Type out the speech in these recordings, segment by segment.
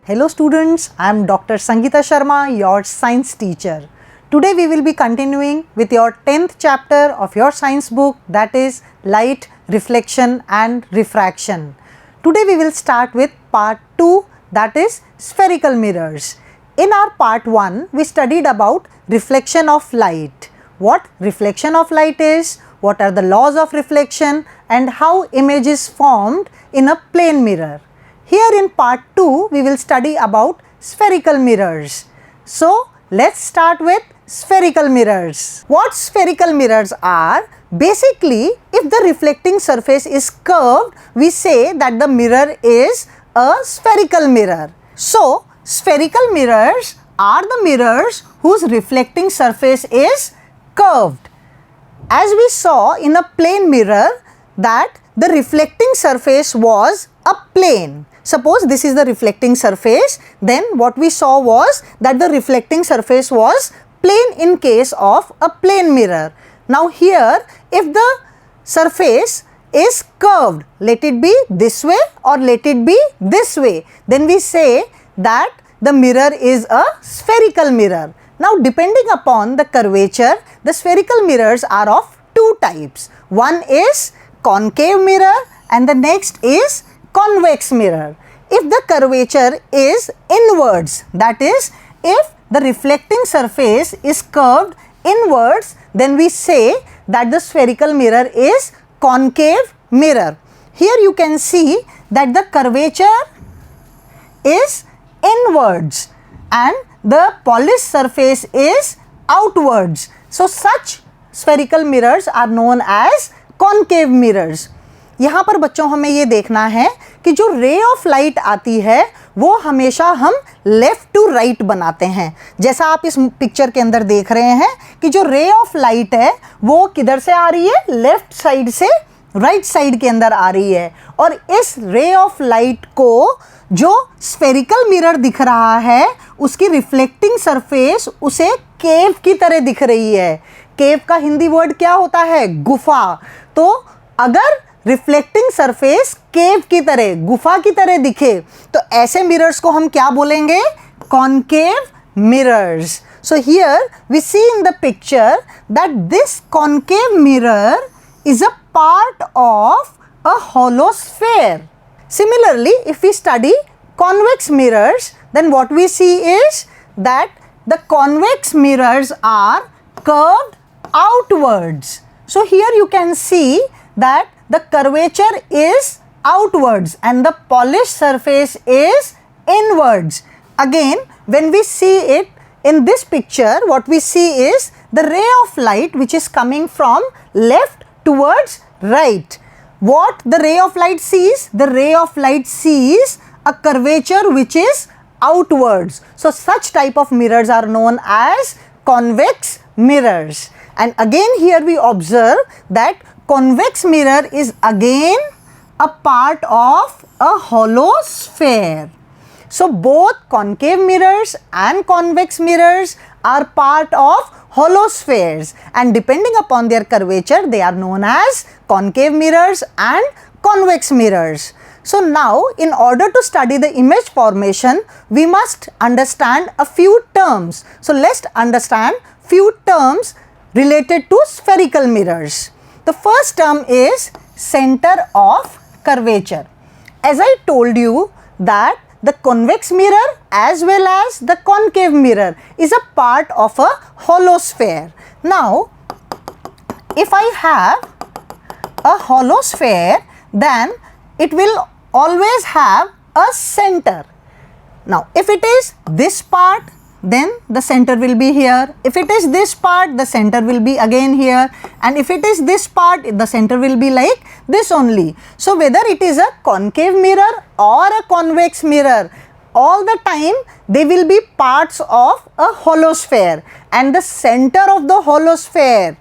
Hello students, I am Dr. Sangeeta Sharma, your science teacher. Today we will be continuing with your 10th chapter of your science book, that is light, reflection and refraction. Today we will start with part 2, that is spherical mirrors. In our part 1 we studied about reflection of light. What reflection of light is, what are the laws of reflection and how image is formed in a plane mirror. Here in part 2 we will study about spherical mirrors. So let's start with spherical mirrors. What spherical mirrors are? Basically, if the reflecting surface is curved, we say that the mirror is a spherical mirror. So spherical mirrors are the mirrors whose reflecting surface is curved. As we saw in a plane mirror that the reflecting surface was a plane. Suppose this is the reflecting surface, then what we saw was that the reflecting surface was plane in case of a plane mirror. Now here, if the surface is curved, let it be this way or let it be this way, then we say that the mirror is a spherical mirror. Now depending upon the curvature, the spherical mirrors are of two types. One is concave mirror and the next is convex mirror. If the curvature is inwards, that is, if the reflecting surface is curved inwards, then we say that the spherical mirror is concave mirror. Here you can see that the curvature is inwards and the polished surface is outwards. So such spherical mirrors are known as concave mirrors. यहाँ पर बच्चों हमें ये देखना है कि जो ray of light आती है वो हमेशा हम लेफ्ट टू राइट बनाते हैं. जैसा आप इस पिक्चर के अंदर देख रहे हैं कि जो रे ऑफ लाइट है वो किधर से आ रही है, लेफ्ट साइड से राइट साइड के अंदर आ रही है. और इस रे ऑफ लाइट को जो स्फेरिकल मिरर दिख रहा है उसकी रिफ्लेक्टिंग सरफेस उसे केव की तरह दिख रही है. केव का हिंदी वर्ड क्या होता है? गुफा. तो अगर रिफ्लेक्टिंग सरफेस केव की तरह, गुफा की तरह दिखे तो ऐसे मिरर्स को हम क्या बोलेंगे? Concave mirrors. So here we see in the picture that this concave mirror is a part of a hollow sphere. Similarly, if we study convex mirrors, then what we see is that the convex mirrors are curved outwards. So here you can see that the curvature is outwards and the polished surface is inwards. Again, when we see it in this picture, what we see is the ray of light which is coming from left towards right. What the ray of light sees? The ray of light sees a curvature which is outwards. So such type of mirrors are known as convex mirrors. And again here we observe that convex mirror is again a part of a hollow sphere. So both concave mirrors and convex mirrors are part of hollow spheres, and depending upon their curvature they are known as concave mirrors and convex mirrors. So now in order to study the image formation we must understand a few terms. So let's understand few terms related to spherical mirrors. The first term is center of curvature. As I told you that the convex mirror as well as the concave mirror is a part of a hollow sphere. Now, if I have a hollow sphere, then it will always have a center. Now, if it is this part, then the center will be here. If it is this part, the center will be again here. And if it is this part, the center will be like this only. So whether it is a concave mirror or a convex mirror, all the time they will be parts of a hollow sphere. And the center of the hollow sphere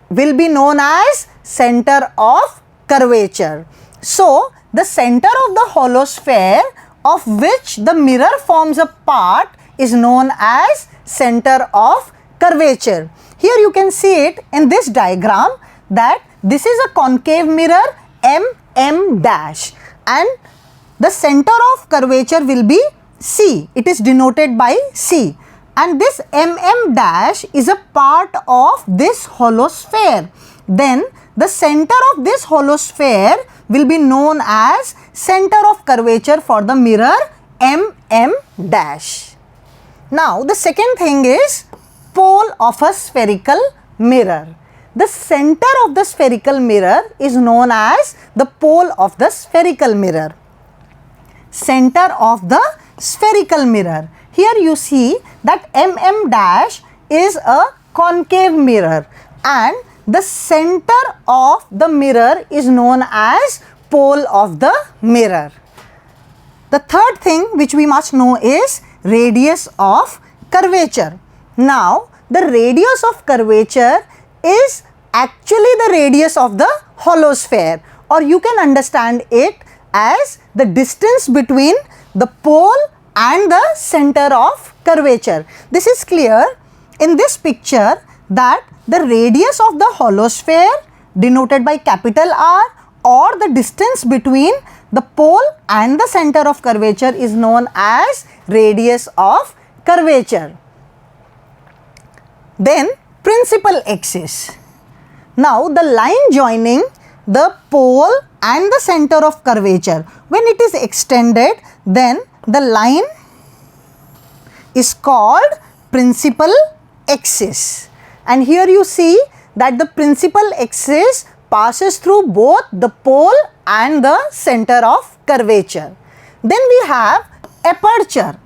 will be known as center of curvature. So the center of the hollow sphere of which the mirror forms a part is known as center of curvature. Here you can see it in this diagram that this is a concave mirror M dash and the center of curvature will be C. It is denoted by C. And this mm dash is a part of this hollow sphere. Then the center of this hollow sphere will be known as center of curvature for the mirror mm dash. Now the second thing is pole of a spherical mirror. The center of the spherical mirror is known as the pole of the spherical mirror. Center of the spherical mirror. Here you see that mm dash is a concave mirror and the center of the mirror is known as pole of the mirror. The third thing which we must know is radius of curvature. Now the radius of curvature is actually the radius of the hollow sphere, or you can understand it as the distance between the pole and the center of curvature. This is clear in this picture that the radius of the hollow sphere denoted by capital R, or the distance between the pole and the center of curvature is known as radius of curvature. Then principal axis. Now the line joining the pole and the center of curvature, when it is extended, then the line is called principal axis. And here you see that the principal axis passes through both the pole and the center of curvature. Then we have aperture.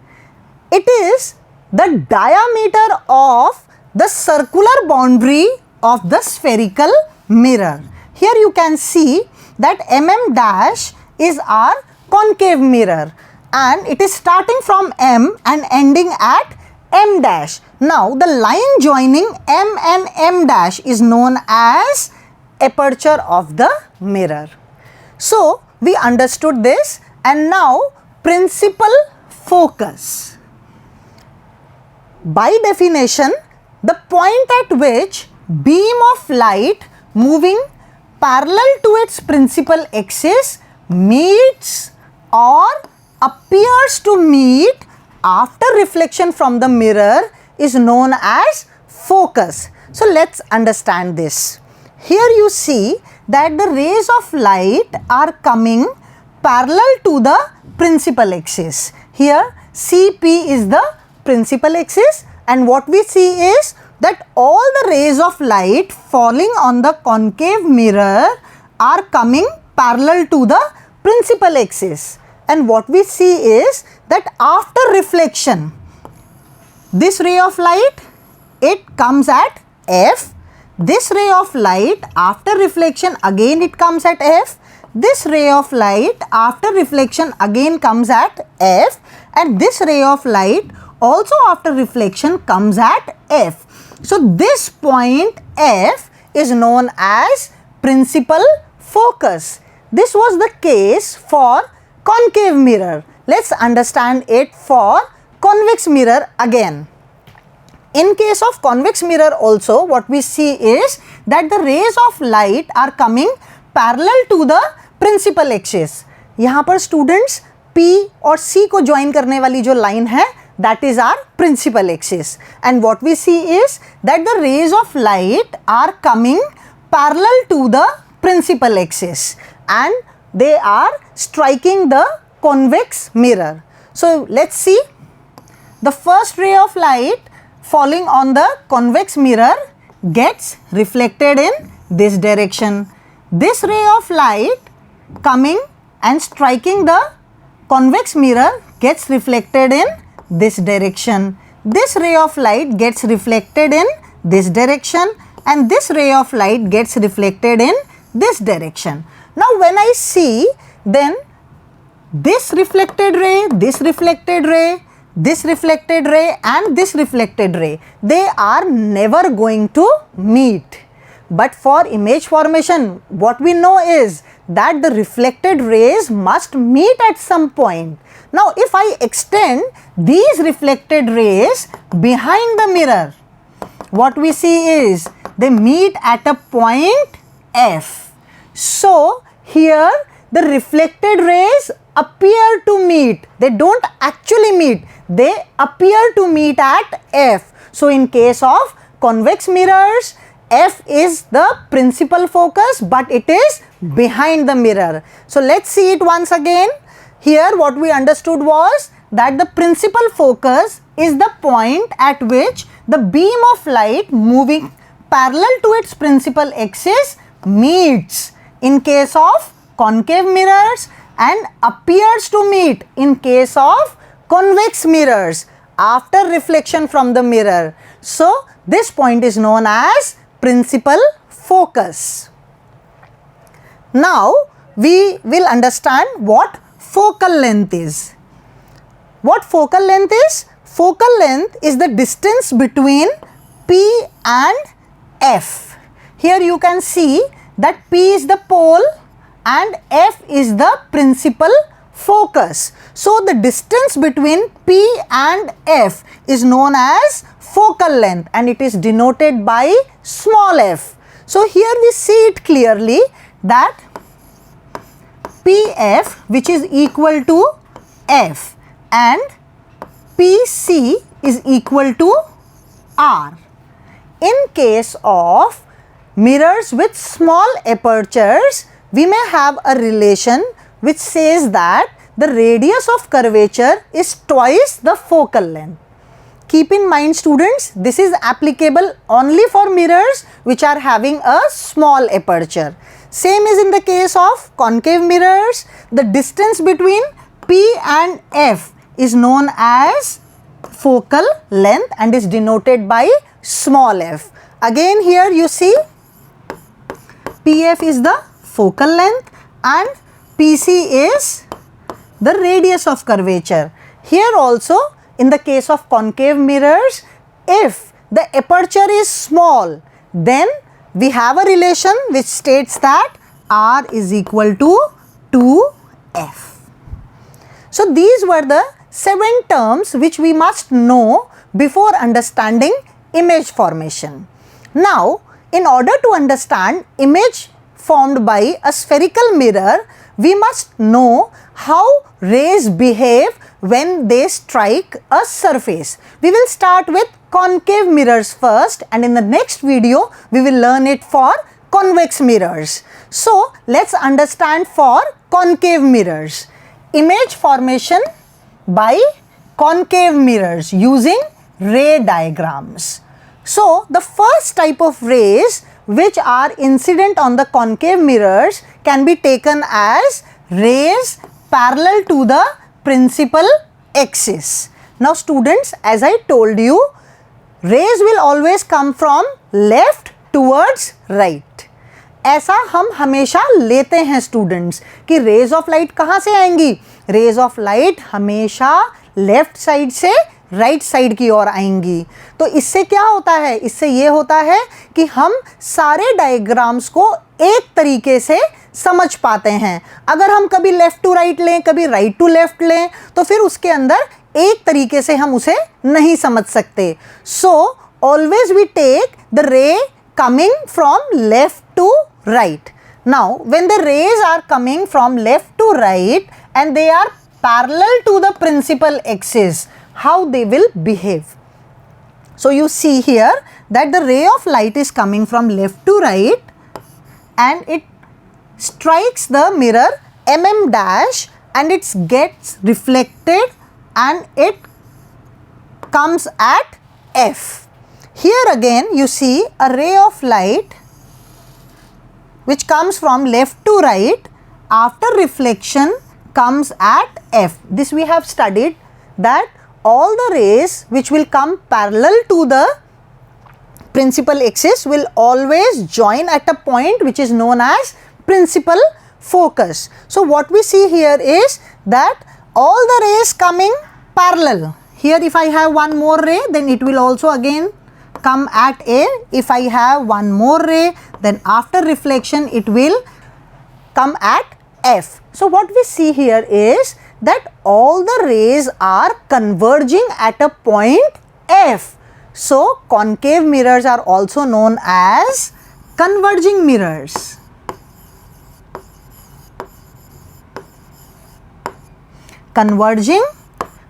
It is the diameter of the circular boundary of the spherical mirror. Here you can see that mm dash is our concave mirror and it is starting from M and ending at M dash. Now the line joining M and M dash is known as aperture of the mirror. So we understood this, and now principal focus. By definition, the point at which beam of light moving parallel to its principal axis meets or appears to meet after reflection from the mirror is known as focus. So let's understand this. Here you see that the rays of light are coming parallel to the principal axis. Here CP is the principal axis, and what we see is that all the rays of light falling on the concave mirror are coming parallel to the principal axis. And what we see is that after reflection, this ray of light, it comes at F. This ray of light after reflection again it comes at F. This ray of light after reflection again comes at F, and this ray of light also after reflection comes at F. So this point F is known as principal focus. This was the case for concave mirror. Let's understand it for convex mirror again. In case of convex mirror also, what we see is that the rays of light are coming parallel to the principal axis. यहाँ पर students P और C को join करने वाली जो line है, that is our principal axis. And what we see is that the rays of light are coming parallel to the principal axis and they are striking the convex mirror. So let's see. The first ray of light falling on the convex mirror gets reflected in this direction. This ray of light coming and striking the convex mirror gets reflected in this direction. This ray of light gets reflected in this direction, and this ray of light gets reflected in this direction. Now when I see, then this reflected ray, this reflected ray, this reflected ray and this reflected ray, they are never going to meet. But for image formation, what we know is that the reflected rays must meet at some point. Now if I extend these reflected rays behind the mirror, what we see is they meet at a point F. So here the reflected rays appear to meet. They don't actually meet. They appear to meet at F. So in case of convex mirrors, F is the principal focus, but it is behind the mirror. So let's see it once again. Here what we understood was that the principal focus is the point at which the beam of light moving parallel to its principal axis meets in case of concave mirrors and appears to meet in case of convex mirrors after reflection from the mirror. So this point is known as principal focus. Now we will understand what focal length is. What focal length is? Focal length is the distance between P and F. Here you can see that P is the pole and F is the principal focus. So the distance between P and F is known as focal length and it is denoted by small f. So here we see it clearly that PF, which is equal to F, and PC is equal to R. In case of mirrors with small apertures, we may have a relation which says that the radius of curvature is twice the focal length. Keep in mind students, this is applicable only for mirrors which are having a small aperture. Same is in the case of concave mirrors. The distance between P and F is known as focal length and is denoted by small f. Again here you see PF is the focal length and PC is the radius of curvature. Here also in the case of concave mirrors, if the aperture is small, then we have a relation which states that R is equal to 2F. So these were the 7 terms which we must know before understanding image formation. Now, in order to understand image formed by a spherical mirror, we must know how rays behave when they strike a surface. We will start with concave mirrors first and in the next video we will learn it for convex mirrors. So let's understand for concave mirrors. Image formation by concave mirrors using ray diagrams. So the first type of rays which are incident on the concave mirrors can be taken as rays parallel to the principal axis. Now students, as I told you, rays will always come from left towards right. ऐसा हम हमेशा लेते हैं students कि raise of light कहाँ से आएंगी? Raise of light हमेशा लेफ्ट साइड से राइट साइड की ओर आएंगी. तो इससे क्या होता है? इससे ये होता है कि हम सारे डायग्राम्स को एक तरीके से समझ पाते हैं. अगर हम कभी लेफ्ट टू राइट लें, कभी राइट टू लेफ्ट लें, तो फिर उसके अंदर एक तरीके से हम उसे नहीं समझ सकते. So always we take the ray coming from left to right. Now when the rays are coming from left to right and they are parallel to the principal axis, how they will behave? So you see here that the ray of light is coming from left to right and it strikes the mirror dash and it gets reflected and it comes at F. Here again you see a ray of light which comes from left to right, after reflection comes at F. This we have studied that all the rays which will come parallel to the principal axis will always join at a point which is known as principal focus. So what we see here is that all the rays coming parallel. Here if I have one more ray, then it will also again come at A. If I have one more ray, then after reflection it will come at F. So what we see here is that all the rays are converging at a point F. So concave mirrors are also known as converging mirrors. converging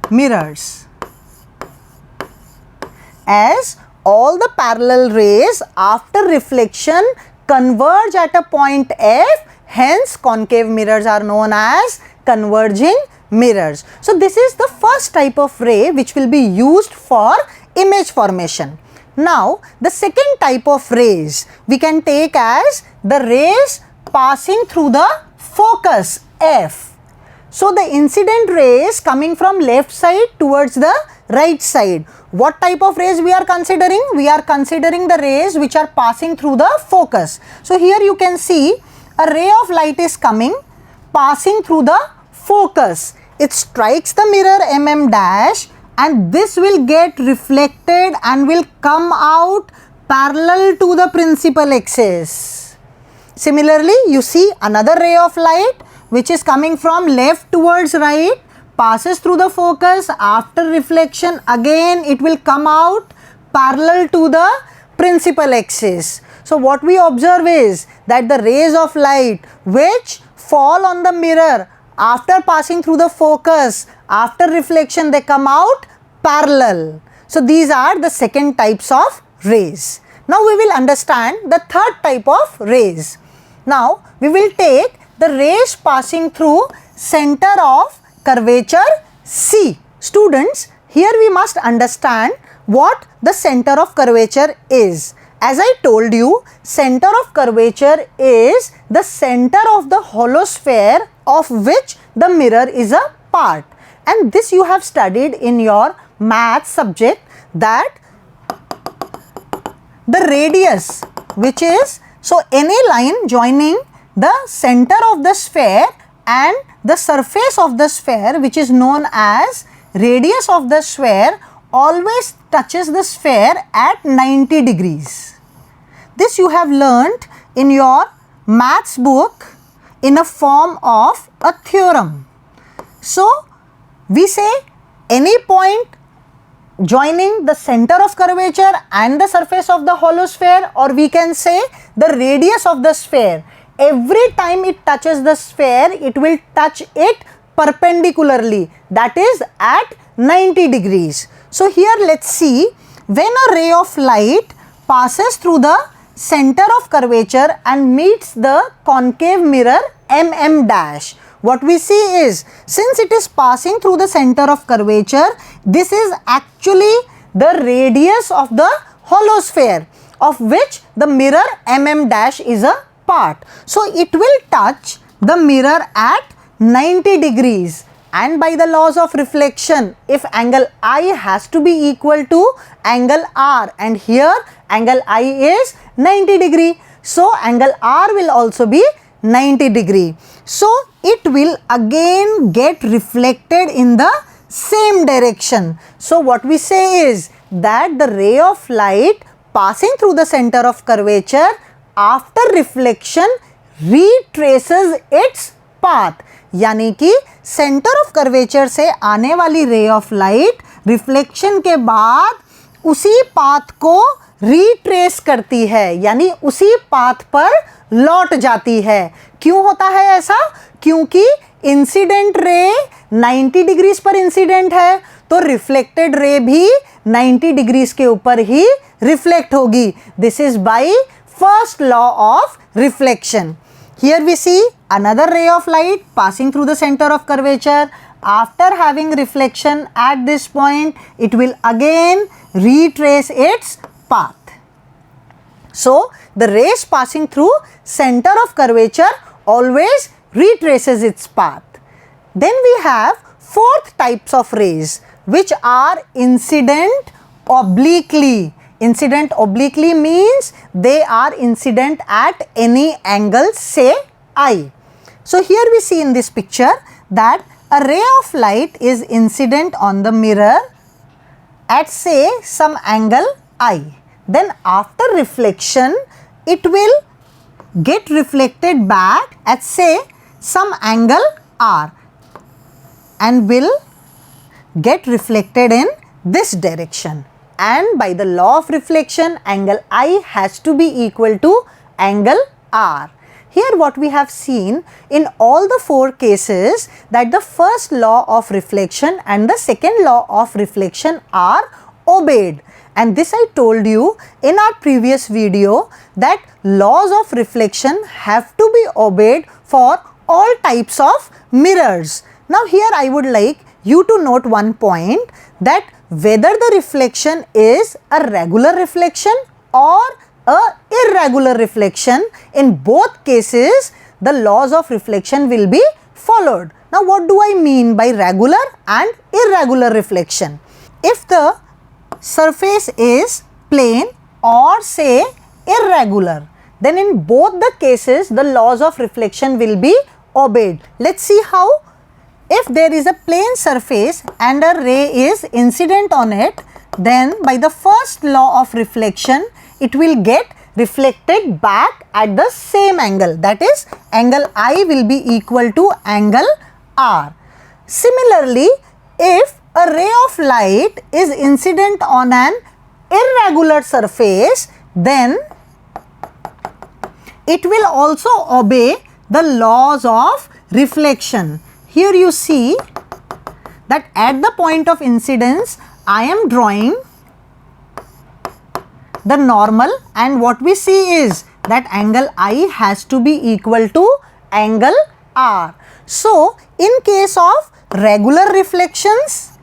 mirrors, as all the parallel rays after reflection converge at a point F, hence concave mirrors are known as converging mirrors. So this is the first type of ray which will be used for image formation. Now the second type of rays we can take as the rays passing through the focus F. So the incident rays coming from left side towards the right side. What type of rays we are considering? We are considering the rays which are passing through the focus. So here you can see a ray of light is coming, passing through the focus. It strikes the mirror mm dash, and this will get reflected and will come out parallel to the principal axis. Similarly, you see another ray of light which is coming from left towards right, passes through the focus, after reflection again it will come out parallel to the principal axis. So what we observe is that the rays of light which fall on the mirror after passing through the focus, after reflection they come out parallel. So these are the second types of rays. Now we will understand the third type of rays. Now we will take the rays passing through center of curvature C. Students, here we must understand what the center of curvature is. As I told you, center of curvature is the center of the hollow sphere of which the mirror is a part. And this you have studied in your math subject, that the radius, which is, so any line joining the center of the sphere and the surface of the sphere, which is known as radius of the sphere, always touches the sphere at 90 degrees. This you have learnt in your maths book in a form of a theorem. So we say any point joining the center of curvature and the surface of the hollow sphere, or we can say the radius of the sphere. Every time it touches the sphere, it will touch it perpendicularly, that is at 90 degrees. So here let's see, when a ray of light passes through the center of curvature and meets the concave mirror mm dash, what we see is, since it is passing through the center of curvature, this is actually the radius of the hollow sphere of which the mirror mm dash is a part. So it will touch the mirror at 90 degrees, and by the laws of reflection, if angle I has to be equal to angle R, and here angle I is 90 degree, so angle R will also be 90 degree. So it will again get reflected in the same direction. So what we say is that the ray of light passing through the center of curvature, after reflection retraces its path, यानी कि centre of curvature से आने वाली ray of light reflection के बाद उसी path को retrace करती है, यानी उसी पाथ पर लौट जाती है। क्यों होता है ऐसा? क्योंकि इंसिडेंट रे 90 डिग्रीज पर इंसिडेंट है, तो रिफ्लेक्टेड रे भी 90 डिग्रीज के ऊपर ही रिफ्लेक्ट होगी। This is by first law of reflection. Here we see another ray of light passing through the center of curvature. After having reflection at this point, it will again retrace its path. So the rays passing through center of curvature always retraces its path. Then we have fourth types of rays which are incident obliquely. Incident obliquely means they are incident at any angle, say I. So here we see in this picture that a ray of light is incident on the mirror at say some angle I. Then after reflection, it will get reflected back at say some angle R and will get reflected in this direction. And by the law of reflection, angle I has to be equal to angle R. Here what we have seen in all the four cases, that the first law of reflection and the second law of reflection are obeyed. And this I told you in our previous video, that laws of reflection have to be obeyed for all types of mirrors. Now here I would like you to note one point, that whether the reflection is a regular reflection or a irregular reflection, in both cases the laws of reflection will be followed. Now what do I mean by regular and irregular reflection? If the surface is plane or say irregular, then in both the cases the laws of reflection will be obeyed. Let's see how. If there is a plane surface and a ray is incident on it, then by the first law of reflection it will get reflected back at the same angle, that is angle I will be equal to angle R. Similarly, if a ray of light is incident on an irregular surface, then it will also obey the laws of reflection. Here you see that at the point of incidence I am drawing the normal, and what we see is that angle I has to be equal to angle R. So in case of regular reflections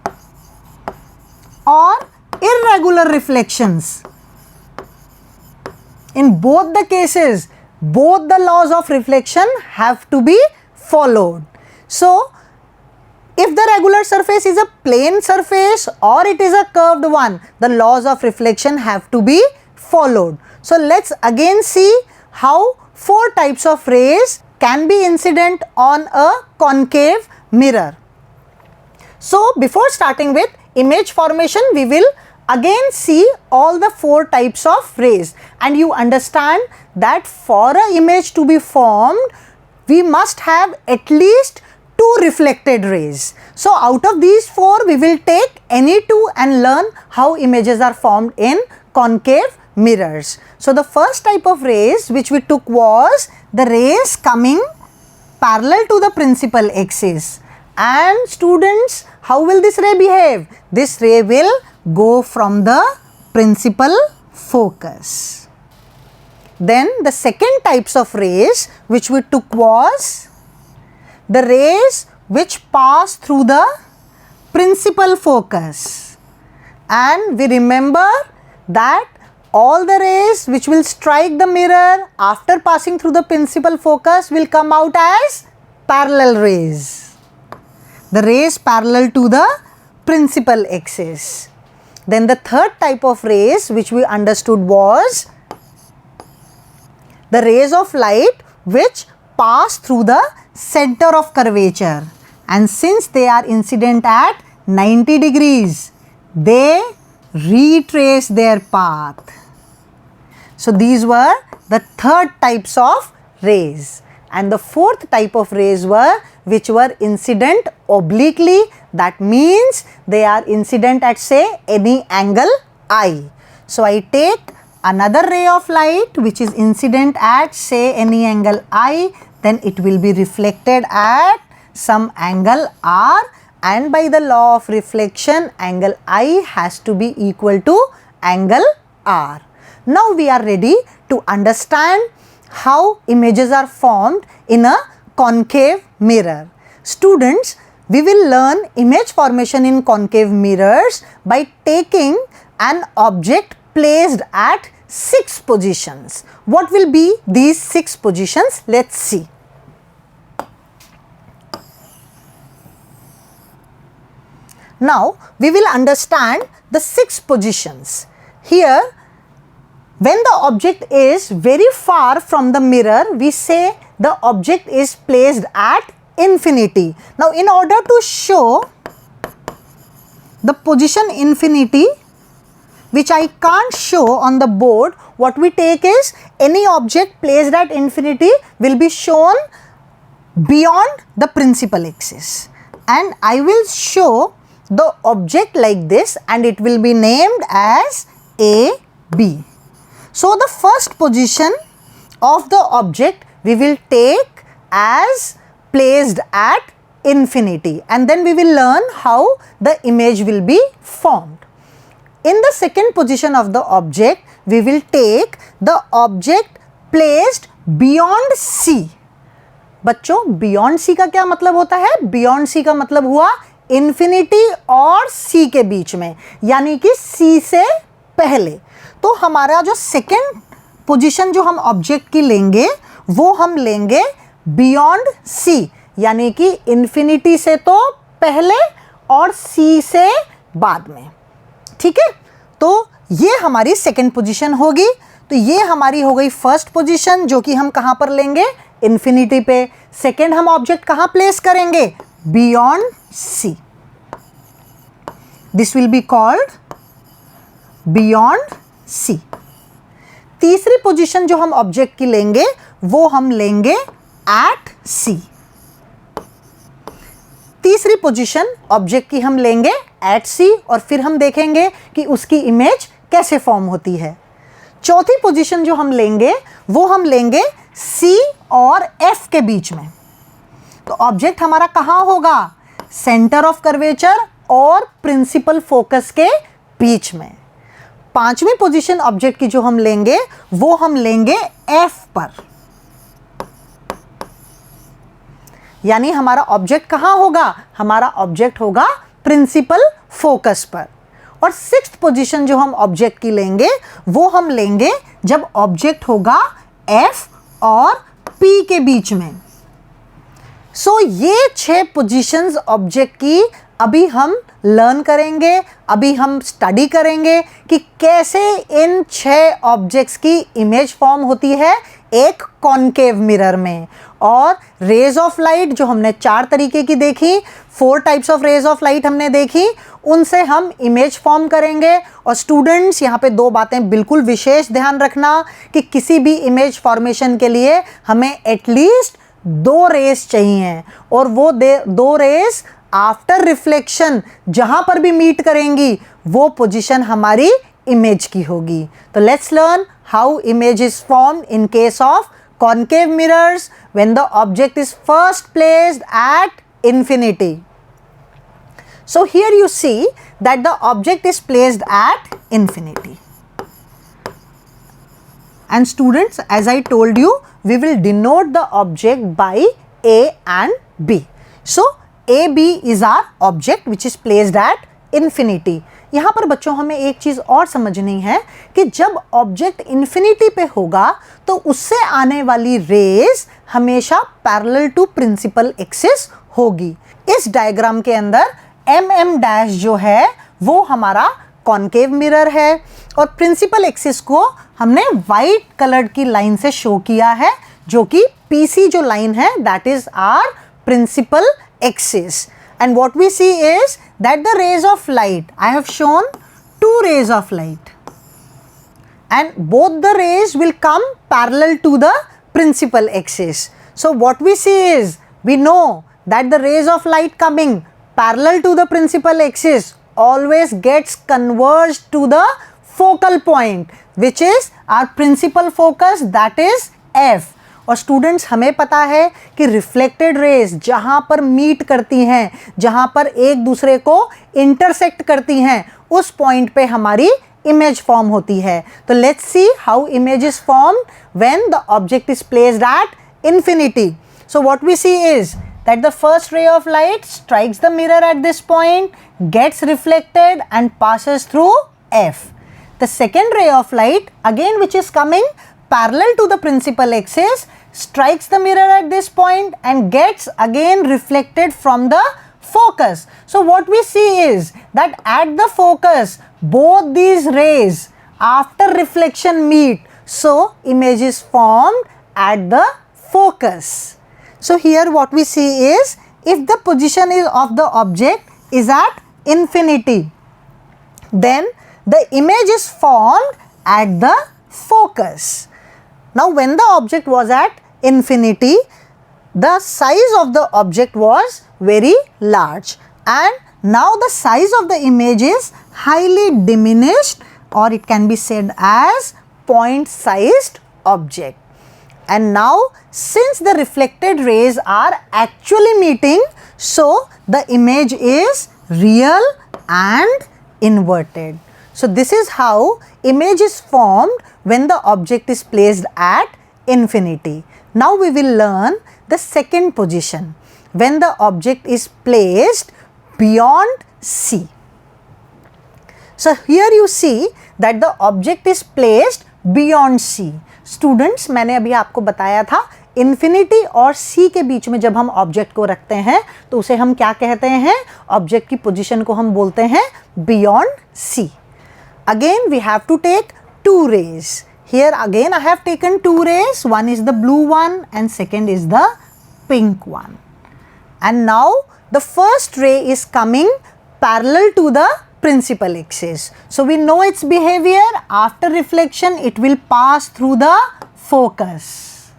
or irregular reflections, in both the cases both the laws of reflection have to be followed. So if the regular surface is a plane surface or it is a curved one, the laws of reflection have to be followed. So let's again see how four types of rays can be incident on a concave mirror. So before starting with image formation, we will again see all the four types of rays, and you understand that for an image to be formed we must have at least two reflected rays. So out of these four we will take any two and learn how images are formed in concave mirrors. So the first type of rays which we took was the rays coming parallel to the principal axis. And students, how will this ray behave? This ray will go from the principal focus. Then the second types of rays which we took was the rays which pass through the principal focus, and we remember that all the rays which will strike the mirror after passing through the principal focus will come out as parallel rays, the rays parallel to the principal axis. Then the third type of rays which we understood was the rays of light which pass through the center of curvature, and since they are incident at 90 degrees, they retrace their path. So these were the third types of rays, and the fourth type of rays were which were incident obliquely, that means they are incident at say any angle I. So I take another ray of light which is incident at say any angle I, then it will be reflected at some angle R, and by the law of reflection angle I has to be equal to angle R. Now we are ready to understand how images are formed in a concave mirror. Students, we will learn image formation in concave mirrors by taking an object placed at 6 positions. What will be these 6 positions? Let's see. Now we will understand the 6 positions. Here, when the object is very far from the mirror, we say the object is placed at infinity. Now in order to show the position infinity, which I can't show on the board, what we take is any object placed at infinity will be shown beyond the principal axis, and I will show the object like this and it will be named as A, B. So the first position of the object we will take as placed at infinity, and then we will learn how the image will be formed. In the second position of the object, we will take the object placed beyond C. बच्चों, beyond सी का क्या मतलब होता है? Beyond सी का मतलब हुआ infinity और सी के बीच में, यानी कि सी से पहले। तो हमारा जो सेकेंड पोजीशन जो हम ऑब्जेक्ट की लेंगे वो हम लेंगे बियॉन्ड सी, यानी कि इन्फिनिटी से तो पहले और सी से बाद में। ठीक है, तो ये हमारी सेकेंड पोजीशन होगी। तो ये हमारी हो गई फर्स्ट पोजीशन, जो कि हम कहाँ पर लेंगे? इन्फिनिटी पे। सेकेंड हम ऑब्जेक्ट कहाँ प्लेस करेंगे? Beyond C. This will be called beyond C. तीसरी पोजीशन जो हम ऑब्जेक्ट की लेंगे वो हम लेंगे एट सी। तीसरी पोजीशन ऑब्जेक्ट की हम लेंगे एट सी, और फिर हम देखेंगे कि उसकी इमेज कैसे फॉर्म होती है। चौथी पोजीशन जो हम लेंगे वो हम लेंगे सी और एफ के बीच में। तो ऑब्जेक्ट हमारा कहाँ होगा? सेंटर ऑफ कर्वेचर और प्रिंसिपल फोकस के बीच में। पांचवी पोजीशन ऑब्जेक्ट की जो हम लेंगे वो हम लेंगे एफ पर, यानी हमारा ऑब्जेक्ट कहाँ होगा? हमारा ऑब्जेक्ट होगा प्रिंसिपल फोकस पर। और सिक्स्थ पोजीशन जो हम ऑब्जेक्ट की लेंगे वो हम लेंगे जब ऑब्जेक्ट होगा एफ और पी के बीच में। सो ये 6 पोजीशंस ऑब्जेक्ट की अभी हम लर्न करेंगे, अभी हम स्टडी करेंगे कि कैसे इन 6 ऑब्जेक्ट्स की इमेज फॉर्म होती है एक कॉनकेव मिरर में। और रेज ऑफ लाइट जो हमने 4 तरीके की देखी, 4 types of rays of light हमने देखी, उनसे हम इमेज फॉर्म करेंगे। और स्टूडेंट्स, यहाँ पे 2 बातें बिल्कुल विशेष ध्यान रखना कि किसी भी इमेज फॉर्मेशन के लिए हमें एटलीस्ट 2 रेज चाहिए, और वो 2 रेज आफ्टर रिफ्लेक्शन जहाँ पर भी मीट करेंगी वो पोजीशन हमारी इमेज की होगी। तो let's learn how image is formed in case of concave mirrors when the object is first placed at infinity. So here you see that the object is placed at infinity. And students, as I told you, we will denote the object by A and B. So AB is our object which is placed at infinity. यहाँ पर बच्चों हमें एक चीज़ और समझनी है कि जब ऑब्जेक्ट इन्फिनिटी पे होगा तो उससे आने वाली रेज हमेशा पैरेलल टू प्रिंसिपल एक्सिस होगी। इस डायग्राम के अंदर MM डैश जो है वो हमारा कॉनकेव मिरर है, और प्रिंसिपल एक्सिस को हमने वाइट कलर की लाइन से शो किया है, जो कि PC जो लाइन है that is our principal axis. And what we see is that the rays of light, I have shown 2 rays of light, and both the rays will come parallel to the principal axis. So what we see is, we know that the rays of light coming parallel to the principal axis always gets converged to the focal point, which is our principal focus, that is F. और students, हमें पता है कि reflected raise जहाँ पर meet करती हैं, जहाँ पर एक दूसरे को इंटरसेक्ट करती हैं, उस पॉइंट पे हमारी इमेज फॉर्म होती है। तो let's see how image is formed when the object is placed at infinity. So what we see is that the first ray of light strikes the mirror at this point, gets reflected and passes through F. The second ray of light, again which is coming parallel to the principal axis, strikes the mirror at this point and gets again reflected from the focus. So what we see is that at the focus both these rays after reflection meet, so image is formed at the focus. So here what we see is, if the position of the object is at infinity, then the image is formed at the focus. Now when the object was at infinity, the size of the object was very large, and now the size of the image is highly diminished, or it can be said as point sized object. And now since the reflected rays are actually meeting, so the image is real and inverted. So this is how image is formed when the object is placed at infinity. Now we will learn the second position, when the object is placed beyond C. So here you see that the object is placed beyond C. Students, मैंने अभी आपको बताया था infinity और C के बीच में जब हम ऑब्जेक्ट को रखते हैं तो उसे हम क्या कहते हैं? ऑब्जेक्ट की पोजीशन को हम बोलते हैं beyond C. Again we have to take two rays. Here again I have taken two rays. One is the blue one and second is the pink one. And now the first ray is coming parallel to the principal axis. So we know its behavior. After reflection it will pass through the focus.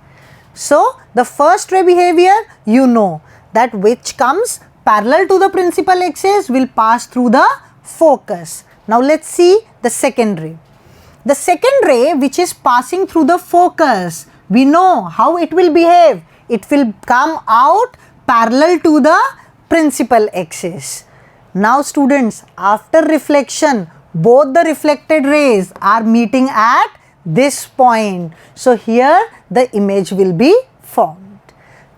So the first ray behavior, you know that which comes parallel to the principal axis will pass through the focus. Now let's see the second ray. The second ray which is passing through the focus, we know how it will behave. It will come out parallel to the principal axis. Now students, after reflection, both the reflected rays are meeting at this point. So here the image will be formed.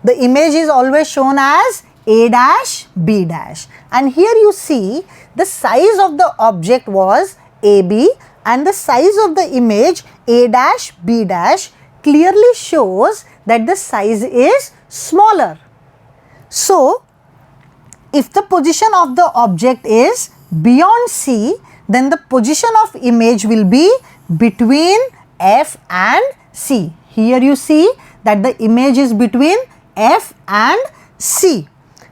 The image is always shown as A dash, B dash. And here you see the size of the object was AB and the size of the image A dash, B dash clearly shows that the size is smaller. So if the position of the object is beyond C, then the position of image will be between F and C. Here you see that the image is between F and C.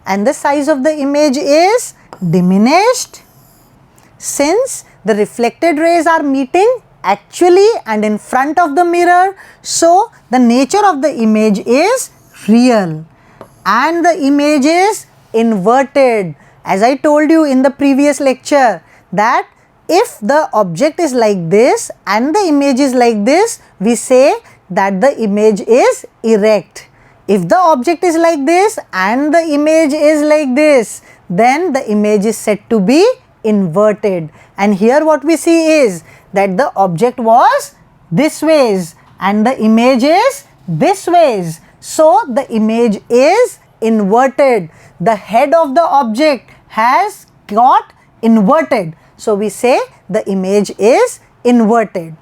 And the size of the image is diminished since the reflected rays are meeting actually and in front of the mirror. So the nature of the image is real and the image is inverted. As I told you in the previous lecture that if the object is like this and the image is like this, we say that the image is erect. If the object is like this and the image is like this, then the image is said to be inverted. And here what we see is that the object was this ways and the image is this ways. So the image is inverted. The head of the object has got inverted. So we say the image is inverted.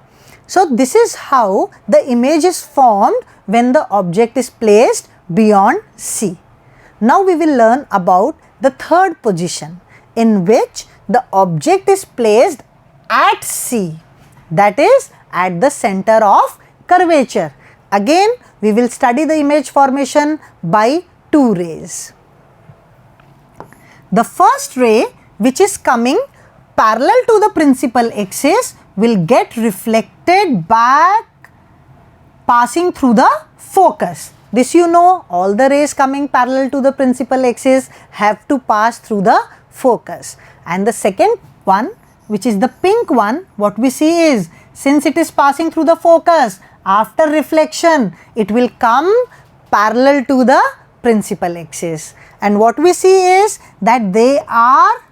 So this is how the image is formed when the object is placed beyond C. Now we will learn about the third position in which the object is placed at C, that is at the center of curvature. Again we will study the image formation by two rays. The first ray which is coming parallel to the principal axis will get reflected back passing through the focus. This you know, all the rays coming parallel to the principal axis have to pass through the focus. And the second one, which is the pink one, what we see is since it is passing through the focus, after reflection it will come parallel to the principal axis. And what we see is that they are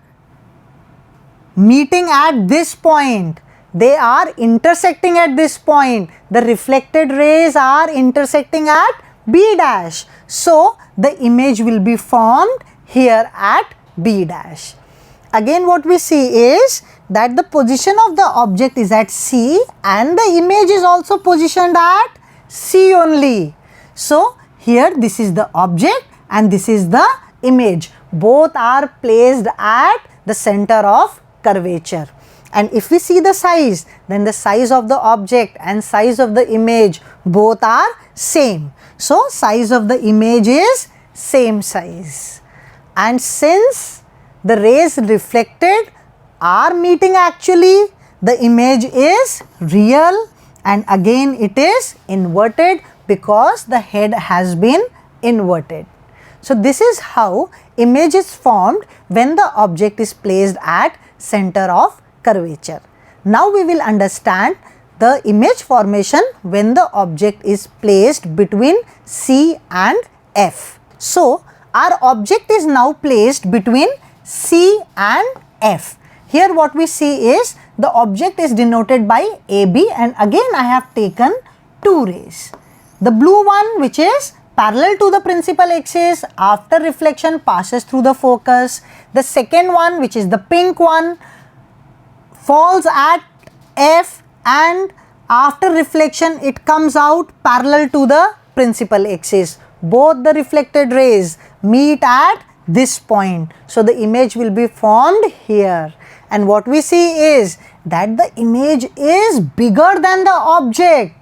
meeting at this point. They are intersecting at this point. The reflected rays are intersecting at B dash. So the image will be formed here at B dash. Again what we see is that the position of the object is at C and the image is also positioned at C only. So here this is the object and this is the image. Both are placed at the center of curvature. And if we see the size, then the size of the object and size of the image both are same. So size of the image is same size. And since the rays reflected are meeting actually, the image is real and again it is inverted because the head has been inverted. So this is how image is formed when the object is placed at center of curvature. Now we will understand the image formation when the object is placed between C and F. So, our object is now placed between C and F. Here what we see is the object is denoted by AB, and again I have taken two rays. The blue one, which is parallel to the principal axis, after reflection passes through the focus. The second one, which is the pink one, falls at F, and after reflection it comes out parallel to the principal axis. Both the reflected rays meet at this point. So, the image will be formed here, and what we see is that the image is bigger than the object.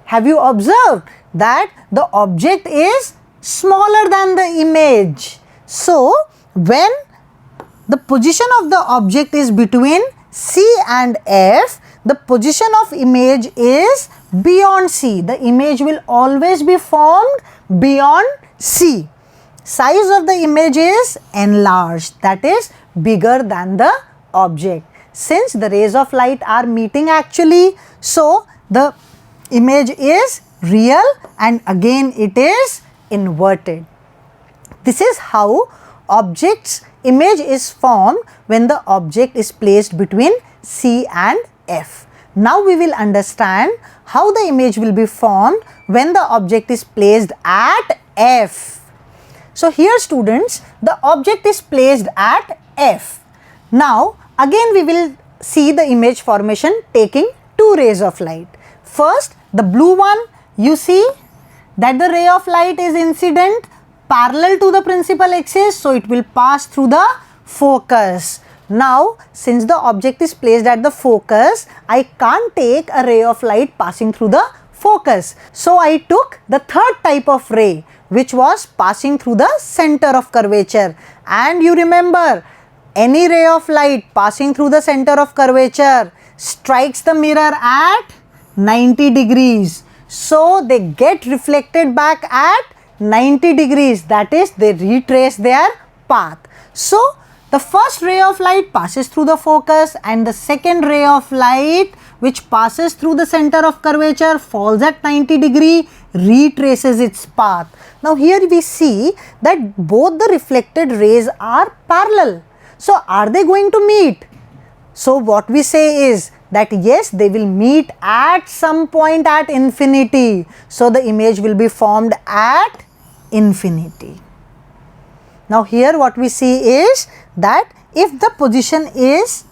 Have you observed that the object is smaller than the image? So, when the position of the object is between C and F, the position of image is beyond C. The image will always be formed beyond C. Size of the image is enlarged, that is bigger than the object. Since the rays of light are meeting actually, so the image is real and again it is inverted. This is how object's image is formed when the object is placed between C and F. Now we will understand how the image will be formed when the object is placed at F. So here students, the object is placed at F. Now again we will see the image formation taking two rays of light. First, the blue one, you see that the ray of light is incident parallel to the principal axis, so it will pass through the focus. Now, since the object is placed at the focus, I can't take a ray of light passing through the focus. So, I took the third type of ray, which was passing through the center of curvature. And you remember, any ray of light passing through the center of curvature strikes the mirror at 90 degrees. So, they get reflected back at 90 degrees, that is, they retrace their path. So, the first ray of light passes through the focus and the second ray of light which passes through the center of curvature falls at 90 degree, retraces its path. Now, here we see that both the reflected rays are parallel. So, are they going to meet? So, what we say is that yes, they will meet at some point at infinity. So, the image will be formed at infinity. Now, here what we see is that if the position is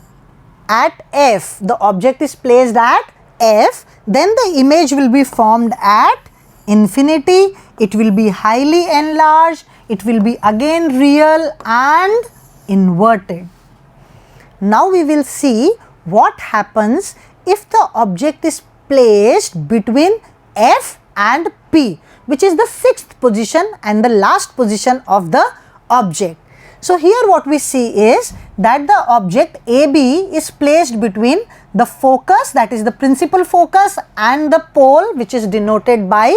at F, the object is placed at F, then the image will be formed at infinity. It will be highly enlarged, it will be again real and inverted. Now, we will see what happens if the object is placed between F and P, which is the sixth position and the last position of the object. So, here what we see is that the object AB is placed between the focus, that is the principal focus, and the pole, which is denoted by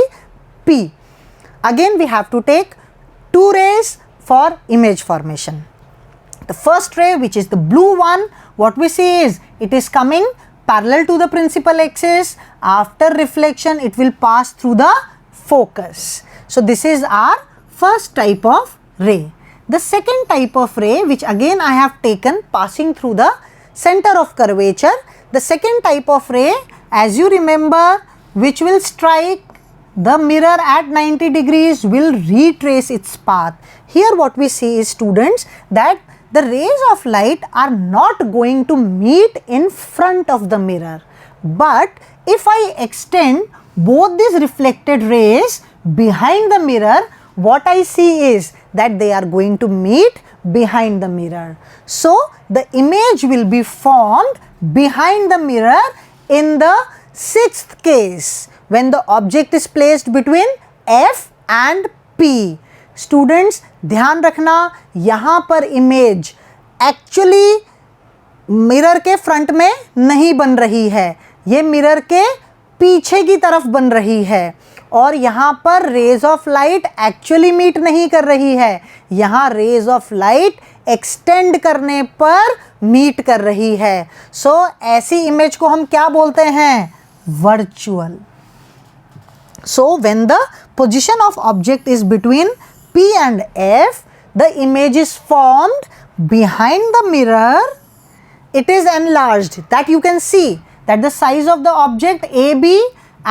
P. Again, we have to take two rays for image formation. The first ray, which is the blue one, what we see is it is coming parallel to the principal axis. After reflection, it will pass through the focus. So, this is our first type of ray. The second type of ray, which again I have taken passing through the center of curvature. The second type of ray, as you remember, which will strike the mirror at 90 degrees, will retrace its path. Here what we see is, students, that the rays of light are not going to meet in front of the mirror. But if I extend both these reflected rays behind the mirror, what I see is that they are going to meet behind the mirror. So, the image will be formed behind the mirror in the sixth case, when the object is placed between F and P. Students, ध्यान रखना, यहाँ पर image actually mirror के front में नहीं बन रही है, ये मिरर के पीछे की तरफ बन रही है और यहाँ पर rays of light actually meet नहीं कर रही है, यहाँ रेज ऑफ लाइट एक्सटेंड करने पर मीट कर रही है। सो ऐसी इमेज को हम क्या बोलते हैं? Virtual. So when the position of object is between P and F, the image is formed behind the mirror. It is enlarged. That you can see that the size of the object AB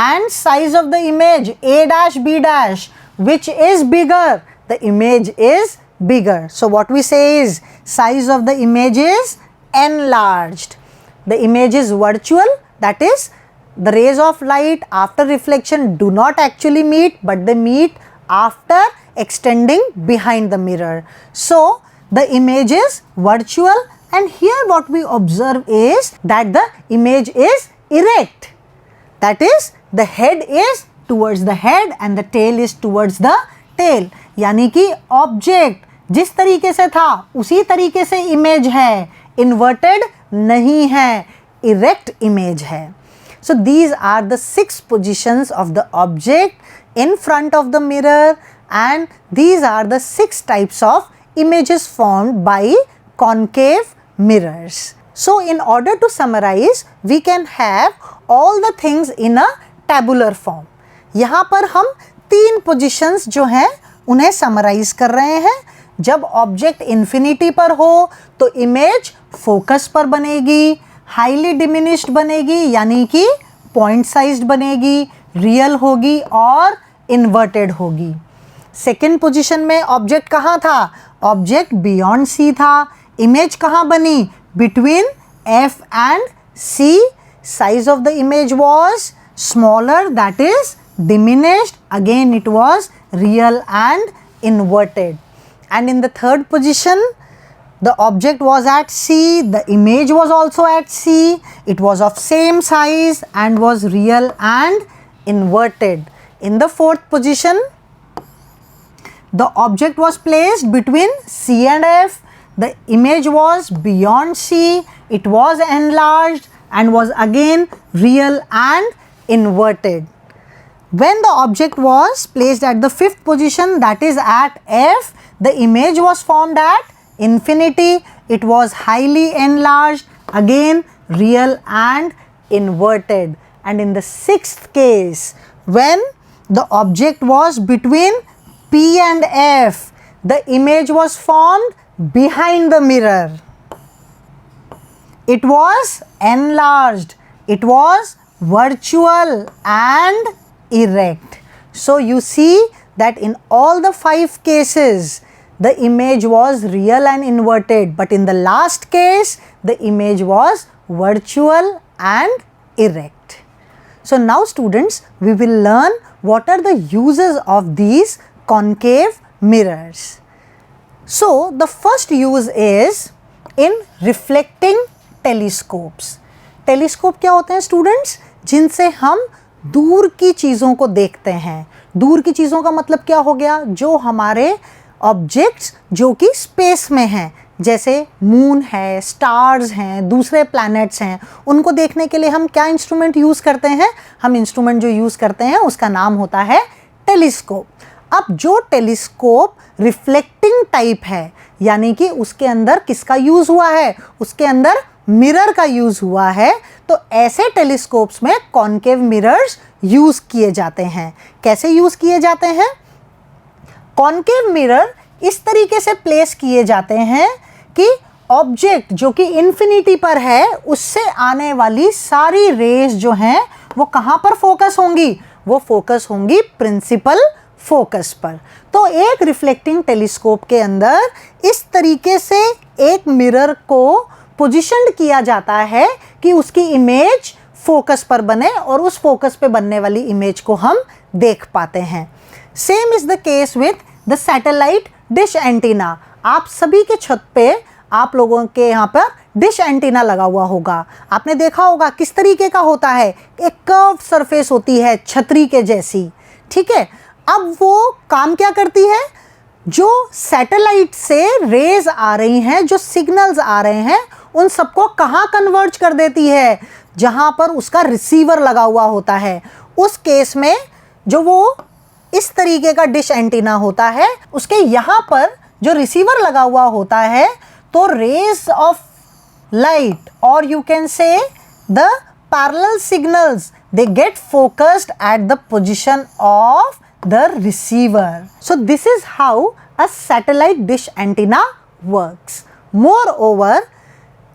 and size of the image A dash B dash, which is bigger? The image is bigger. So what we say is size of the image is enlarged. The image is virtual, that is the rays of light after reflection do not actually meet, but they meet after extending behind the mirror. So the image is virtual, and here what we observe is that the image is erect. That is, the head is towards the head and the tail is towards the tail. यानी कि object जिस तरीके से था उसी तरीके से image है, इन्वर्टेड नहीं है, इरेक्ट इमेज है. So these are the 6 positions of the object in front of the mirror, and these are the 6 types of images formed by concave mirrors. So in order to summarize, we can have all the things in a tabular form. यहाँ पर हम 3 positions जो हैं उन्हें summarize कर रहे हैं. जब ऑब्जेक्ट इन्फिनिटी पर हो तो इमेज फोकस पर बनेगी, हाईली डिमिनिश्ड बनेगी यानी कि पॉइंट साइज्ड बनेगी, रियल होगी और इन्वर्टेड होगी. सेकेंड पोजीशन में ऑब्जेक्ट कहाँ था? ऑब्जेक्ट बियॉन्ड सी था. इमेज कहाँ बनी? Between F and C. Size of the image was smaller, that is diminished. Again it was real and inverted. And in the third position, the object was at C, the image was also at C, it was of same size and was real and inverted. In the fourth position, the object was placed between C and F, the image was beyond C, it was enlarged and was again real and inverted. When the object was placed at the fifth position, that is at F, the image was formed at infinity, it was highly enlarged, again real and inverted. And in the sixth case, when the object was between P and F, the image was formed behind the mirror. It was enlarged, it was virtual and erect. So you see that in all the 5 cases the image was real and inverted, but in the last case the image was virtual and erect. So now students, we will learn what are the uses of these concave mirrors. So the first use is in reflecting telescopes. Telescope क्या होते हैं students? जिनसे हम दूर की चीज़ों को देखते हैं. दूर की चीज़ों का मतलब क्या हो गया? जो हमारे ऑब्जेक्ट्स जो कि स्पेस में हैं, जैसे मून है, स्टार्स हैं, दूसरे प्लैनेट्स हैं, उनको देखने के लिए हम क्या इंस्ट्रूमेंट यूज़ करते हैं? हम इंस्ट्रूमेंट जो यूज़ करते हैं उसका नाम होता है टेलीस्कोप. अब जो टेलीस्कोप रिफ्लेक्टिंग टाइप है, यानी कि उसके अंदर किसका यूज़ हुआ है? उसके अंदर मिरर का यूज़ हुआ है. तो ऐसे टेलीस्कोप्स में कॉन्केव मिरर्स यूज़ किए जाते हैं. कैसे यूज़ किए जाते हैं? कॉन्केव मिरर इस तरीके से प्लेस किए जाते हैं कि ऑब्जेक्ट जो कि इन्फिनिटी पर है उससे आने वाली सारी रेज जो हैं वो कहाँ पर फोकस होंगी? वो फोकस होंगी प्रिंसिपल फोकस पर. तो एक रिफ्लेक्टिंग टेलीस्कोप के अंदर इस तरीके से एक मिरर को पोजिशन्ड किया जाता है कि उसकी इमेज फोकस पर बने और उस फोकस पे बनने वाली इमेज को हम देख पाते हैं. Same is the case with the satellite dish antenna. आप सभी के छत पे आप लोगों के यहाँ पर डिश एंटीना लगा हुआ होगा. आपने देखा होगा किस तरीके का होता है? एक कर्व्ड सरफेस होती है छतरी के जैसी. ठीक है, अब वो काम क्या करती है? जो सैटेलाइट से रेज आ रही हैं, जो सिग्नल्स आ रहे हैं, उन सबको कहाँ कन्वर्ज कर देती है? जहाँ पर उसका रिसीवर लगा हुआ होता है. उस केस में जो वो इस तरीके का डिश एंटीना होता है, उसके यहाँ पर जो रिसीवर लगा हुआ होता है तो rays of light, or you can say the parallel signals, they get focused at the position of the receiver. So this is how a satellite dish antenna works. Moreover,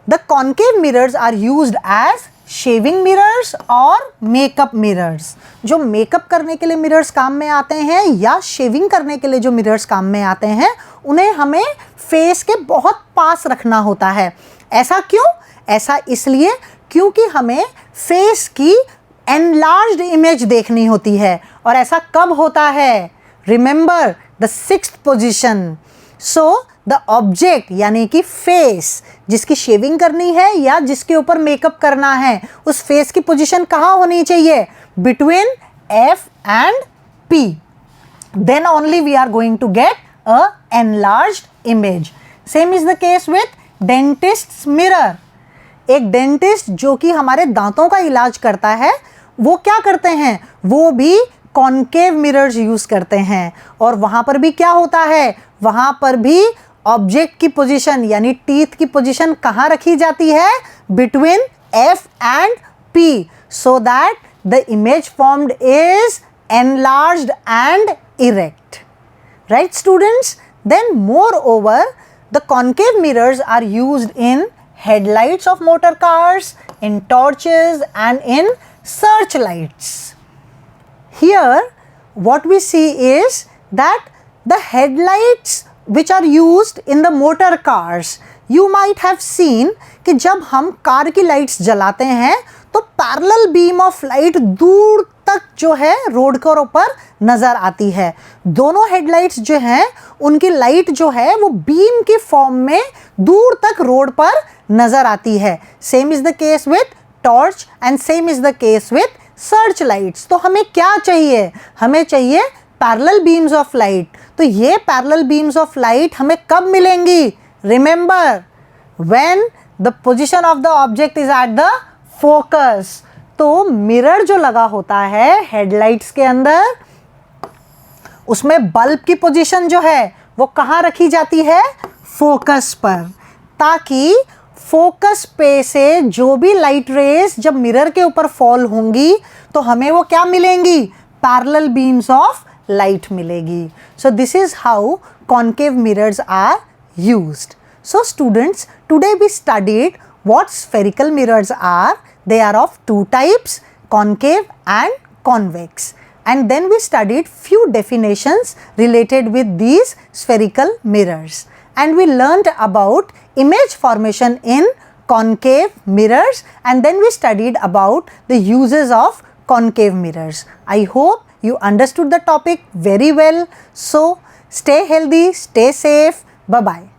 the concave mirrors are used as shaving mirrors और makeup mirrors. जो makeup करने के लिए mirrors काम में आते हैं या शेविंग करने के लिए जो मिरर्स काम में आते हैं, उन्हें हमें फेस के बहुत पास रखना होता है. ऐसा क्यों? ऐसा इसलिए क्योंकि हमें फेस की एनलार्ज्ड इमेज देखनी होती है. और ऐसा कब होता है? Remember the 6th position. So the object यानी कि फेस जिसकी शेविंग करनी है या जिसके ऊपर मेकअप करना है, उस फेस की पोजीशन कहाँ होनी चाहिए? Between F and P. Then only we are going to get a enlarged image. Same is the case with dentists mirror. एक डेंटिस्ट जो कि हमारे दांतों का इलाज करता है, वो क्या करते हैं? वो भी कॉन्केव मिरर्स यूज करते हैं. और वहां पर भी क्या होता है? वहां पर भी ऑब्जेक्ट की पोजीशन यानी टीथ की पोजीशन कहाँ रखी जाती है? Between F and P, so that the image formed is enlarged and erect. Right students? Then moreover the concave mirrors are used in headlights of motor cars, in torches and in searchlights. Here what we see is that the headlights which are used in the motor cars, you might have seen कि जब हम car की lights जलाते हैं तो parallel beam of light दूर तक जो है रोड के ऊपर नज़र आती है. दोनों हेडलाइट्स जो हैं उनकी लाइट जो है वो बीम की फॉर्म में दूर तक रोड पर नज़र आती है. Same is the case with torch and same is the case with search lights. तो हमें क्या चाहिए? हमें चाहिए पैरेलल बीम्स ऑफ लाइट. तो ये पैरेलल बीम्स ऑफ लाइट हमें कब मिलेंगी? Remember, when the position of the object is at the focus. तो मिरर जो लगा होता है हेडलाइट्स के अंदर, उसमें बल्ब की पोजीशन जो है वो कहाँ रखी जाती है? फोकस पर. ताकि फोकस पे से जो भी लाइट रेज जब मिरर के ऊपर फॉल होंगी तो हमें वो क्या मिलेंगी? पैरेलल बीम्स ऑफ light मिलेगी. So this is how concave mirrors are used. So students, today we studied what spherical mirrors are. They are of two types, concave and convex. And then we studied few definitions related with these spherical mirrors. And we learned about image formation in concave mirrors, and then we studied about the uses of concave mirrors. I hope you understood the topic very well. So stay healthy, stay safe. Bye-bye.